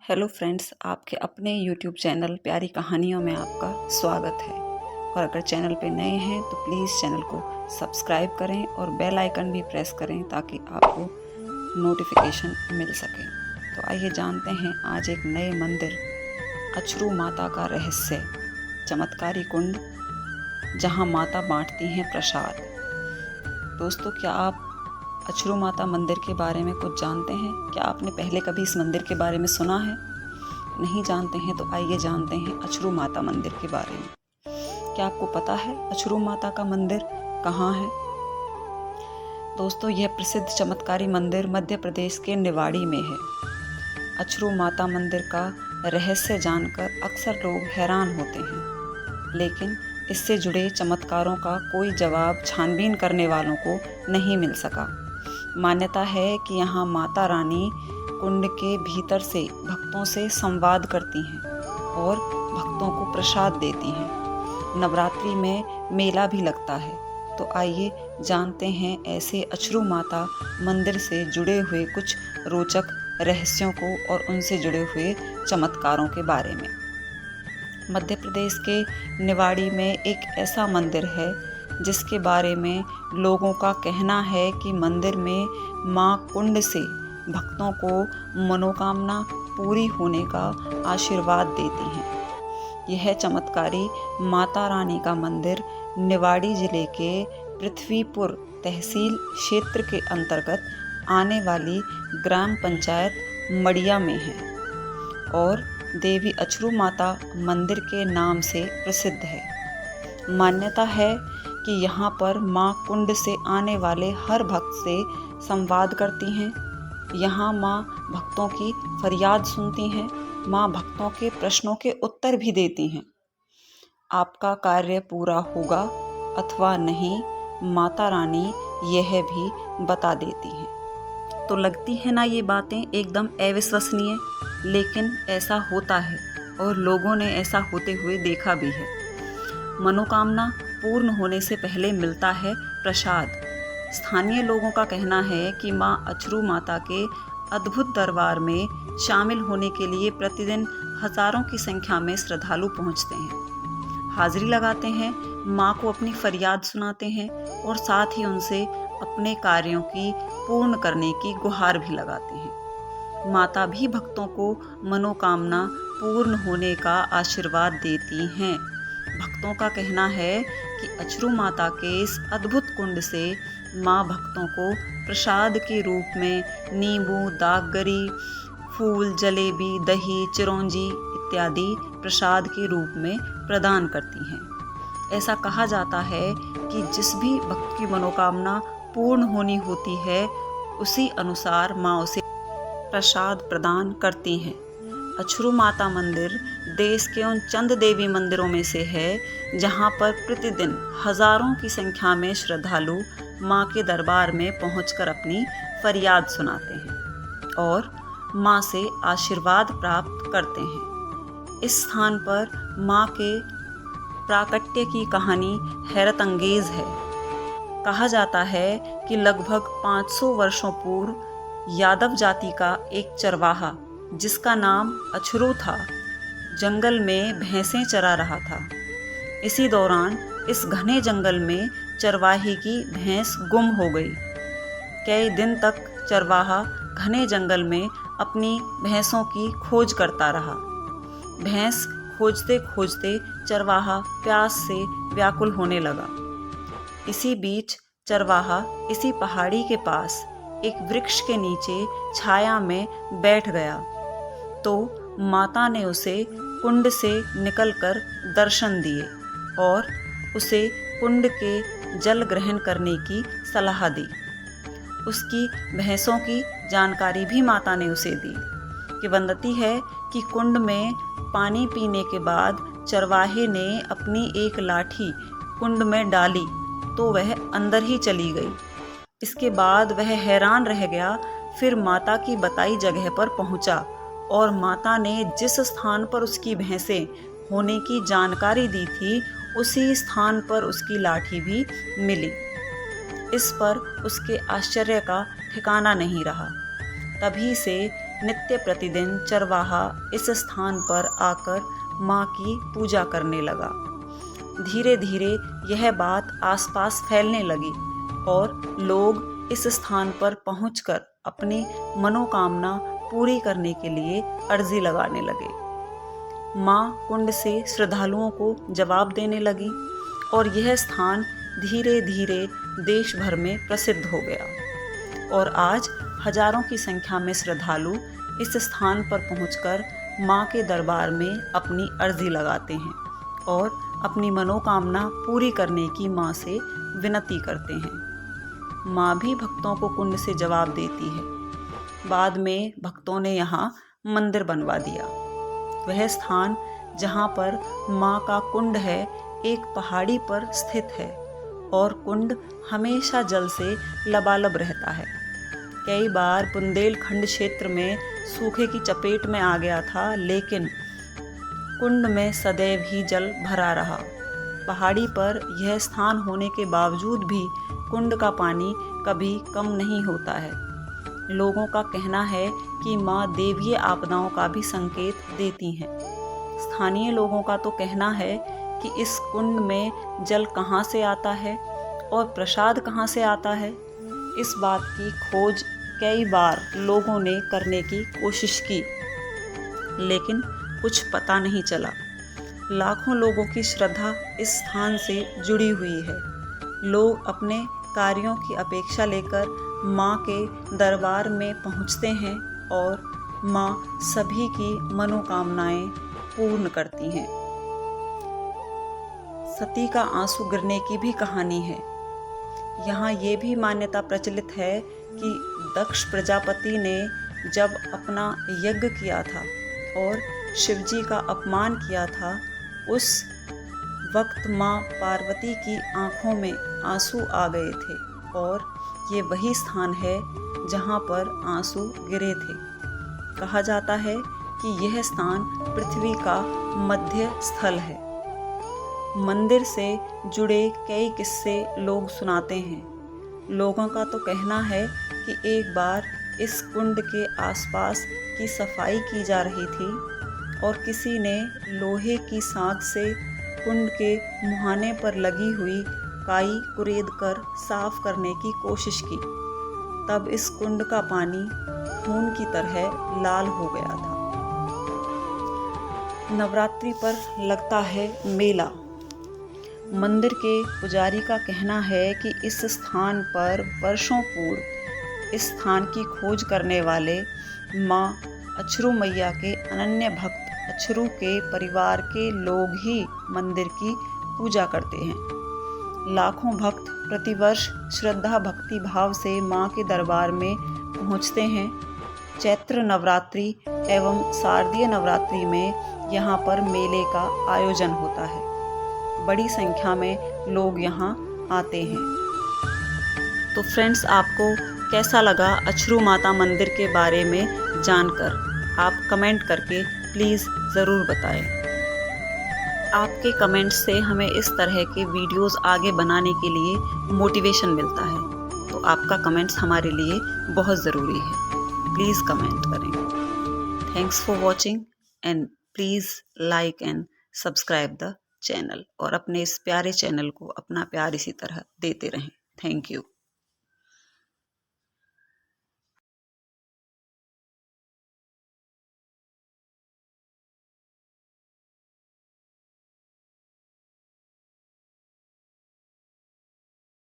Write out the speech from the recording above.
Hello friends, आपके अपने YouTube channel प्यारी कहानियों में आपका स्वागत है। और अगर चैनल पे नए हैं तो प्लीज़ चैनल को सब्सक्राइब करें और बेल आइकन भी प्रेस करें ताकि आपको नोटिफिकेशन मिल सके। तो आइए जानते हैं आज एक नए मंदिर अछरू माता का रहस्य, चमत्कारी कुंड जहां माता बांटती हैं प्रसाद। दोस्तों, क्या आप अछरू माता मंदिर के बारे में कुछ जानते हैं? क्या आपने पहले कभी इस मंदिर के बारे में सुना है? नहीं जानते हैं तो आइए जानते हैं अछरू माता मंदिर के बारे में। क्या आपको पता है अछरू माता का मंदिर कहाँ है? दोस्तों, यह प्रसिद्ध चमत्कारी मंदिर मध्य प्रदेश के निवाड़ी में है। अछरू माता मंदिर का रहस्य जानकर अक्सर लोग हैरान होते हैं, लेकिन इससे जुड़े चमत्कारों का कोई जवाब छानबीन करने वालों को नहीं मिल सका। मान्यता है कि यहाँ माता रानी कुंड के भीतर से भक्तों से संवाद करती हैं और भक्तों को प्रसाद देती हैं। नवरात्रि में मेला भी लगता है। तो आइए जानते हैं ऐसे अछरू माता मंदिर से जुड़े हुए कुछ रोचक रहस्यों को और उनसे जुड़े हुए चमत्कारों के बारे में। मध्य प्रदेश के निवाड़ी में एक ऐसा मंदिर है जिसके बारे में लोगों का कहना है कि मंदिर में मां कुंड से भक्तों को मनोकामना पूरी होने का आशीर्वाद देती हैं। यह चमत्कारी माता रानी का मंदिर निवाड़ी जिले के पृथ्वीपुर तहसील क्षेत्र के अंतर्गत आने वाली ग्राम पंचायत मड़िया में है और देवी अछरू माता मंदिर के नाम से प्रसिद्ध है। मान्यता है कि यहाँ पर माँ कुंड से आने वाले हर भक्त से संवाद करती हैं। यहाँ माँ भक्तों की फरियाद सुनती हैं। माँ भक्तों के प्रश्नों के उत्तर भी देती हैं। आपका कार्य पूरा होगा अथवा नहीं, माता रानी यह भी बता देती हैं। तो लगती है ना ये बातें एकदम अविश्वसनीय, लेकिन ऐसा होता है और लोगों ने ऐसा होते हुए देखा भी है। मनोकामना पूर्ण होने से पहले मिलता है प्रसाद। स्थानीय लोगों का कहना है कि मां अछरू माता के अद्भुत दरबार में शामिल होने के लिए प्रतिदिन हजारों की संख्या में श्रद्धालु पहुंचते हैं, हाजिरी लगाते हैं, मां को अपनी फरियाद सुनाते हैं और साथ ही उनसे अपने कार्यों की पूर्ण करने की गुहार भी लगाते हैं। माता भी भक्तों को मनोकामना पूर्ण होने का आशीर्वाद देती हैं। भक्तों का कहना है कि अछरू माता के इस अद्भुत कुंड से माँ भक्तों को प्रसाद के रूप में नींबू, दागगरी, फूल, जलेबी, दही, चिरौंजी इत्यादि प्रसाद के रूप में प्रदान करती हैं। ऐसा कहा जाता है कि जिस भी भक्त की मनोकामना पूर्ण होनी होती है, उसी अनुसार माँ उसे प्रसाद प्रदान करती हैं। अछरू माता मंदिर देश के उन चंद देवी मंदिरों में से है जहां पर प्रतिदिन हजारों की संख्या में श्रद्धालु मां के दरबार में पहुंचकर अपनी फरियाद सुनाते हैं और मां से आशीर्वाद प्राप्त करते हैं। इस स्थान पर मां के प्राकट्य की कहानी हैरत अंगेज है। कहा जाता है कि लगभग 500 वर्षों पूर्व यादव जाति का एक चरवाहा जिसका नाम अछरू था, जंगल में भैंसें चरा रहा था। इसी दौरान इस घने जंगल में चरवाहे की भैंस गुम हो गई। कई दिन तक चरवाहा घने जंगल में अपनी भैंसों की खोज करता रहा। भैंस खोजते खोजते चरवाहा प्यास से व्याकुल होने लगा। इसी बीच चरवाहा इसी पहाड़ी के पास एक वृक्ष के नीचे छाया में बैठ गया तो माता ने उसे कुंड से निकलकर दर्शन दिए और उसे कुंड के जल ग्रहण करने की सलाह दी। उसकी भैंसों की जानकारी भी माता ने उसे दी। किंवदंती है कि कुंड में पानी पीने के बाद चरवाहे ने अपनी एक लाठी कुंड में डाली तो वह अंदर ही चली गई। इसके बाद वह हैरान रह गया। फिर माता की बताई जगह पर पहुंचा और माता ने जिस स्थान पर उसकी भैंसें होने की जानकारी दी थी, उसी स्थान पर उसकी लाठी भी मिली। इस पर उसके आश्चर्य का ठिकाना नहीं रहा। तभी से नित्य प्रतिदिन चरवाहा इस स्थान पर आकर माँ की पूजा करने लगा। धीरे धीरे यह बात आसपास फैलने लगी और लोग इस स्थान पर पहुंचकर अपनी मनोकामना पूरी करने के लिए अर्जी लगाने लगे। माँ कुंड से श्रद्धालुओं को जवाब देने लगी और यह स्थान धीरे धीरे देश भर में प्रसिद्ध हो गया और आज हजारों की संख्या में श्रद्धालु इस स्थान पर पहुंचकर माँ के दरबार में अपनी अर्जी लगाते हैं और अपनी मनोकामना पूरी करने की माँ से विनती करते हैं। माँ भी भक्तों को कुंड से जवाब देती है। बाद में भक्तों ने यहाँ मंदिर बनवा दिया। वह स्थान जहाँ पर माँ का कुंड है एक पहाड़ी पर स्थित है और कुंड हमेशा जल से लबालब रहता है। कई बार बुंदेलखंड क्षेत्र में सूखे की चपेट में आ गया था, लेकिन कुंड में सदैव ही जल भरा रहा। पहाड़ी पर यह स्थान होने के बावजूद भी कुंड का पानी कभी कम नहीं होता है। लोगों का कहना है कि माँ देवीय आपदाओं का भी संकेत देती हैं। स्थानीय लोगों का तो कहना है कि इस कुंड में जल कहाँ से आता है और प्रसाद कहाँ से आता है। इस बात की खोज कई बार लोगों ने करने की कोशिश की, लेकिन कुछ पता नहीं चला। लाखों लोगों की श्रद्धा इस स्थान से जुड़ी हुई है। लोग अपने कार्यों की अपेक्षा लेकर माँ के दरबार में पहुँचते हैं और माँ सभी की मनोकामनाएं पूर्ण करती हैं। सती का आंसू गिरने की भी कहानी है। यहाँ ये भी मान्यता प्रचलित है कि दक्ष प्रजापति ने जब अपना यज्ञ किया था और शिवजी का अपमान किया था, उस वक्त माँ पार्वती की आंखों में आंसू आ गए थे और ये वही स्थान है जहाँ पर आंसू गिरे थे। कहा जाता है कि यह स्थान पृथ्वी का मध्य स्थल है। मंदिर से जुड़े कई किस्से लोग सुनाते हैं। लोगों का तो कहना है कि एक बार इस कुंड के आसपास की सफाई की जा रही थी और किसी ने लोहे की सांच से कुंड के मुहाने पर लगी हुई काई कुरेद कर साफ करने की कोशिश की। तब इस कुंड का पानी खून की तरह लाल हो गया था। नवरात्रि पर लगता है मेला। मंदिर के पुजारी का कहना है कि इस स्थान पर वर्षों पूर्व इस स्थान की खोज करने वाले माँ अछरू मैया के अनन्य भक्त अछरू के परिवार के लोग ही मंदिर की पूजा करते हैं। लाखों भक्त प्रतिवर्ष श्रद्धा भक्ति भाव से माँ के दरबार में पहुँचते हैं। चैत्र नवरात्रि एवं शारदीय नवरात्रि में यहाँ पर मेले का आयोजन होता है। बड़ी संख्या में लोग यहाँ आते हैं। तो फ्रेंड्स, आपको कैसा लगा अछरू माता मंदिर के बारे में जानकर? आप कमेंट करके प्लीज़ ज़रूर बताएं। आपके कमेंट्स से हमें इस तरह के वीडियोस आगे बनाने के लिए मोटिवेशन मिलता है, तो आपका कमेंट्स हमारे लिए बहुत ज़रूरी है। प्लीज़ कमेंट करें। Thanks for watching and please like and subscribe the channel और अपने इस प्यारे चैनल को अपना प्यार इसी तरह देते रहें। Thank you.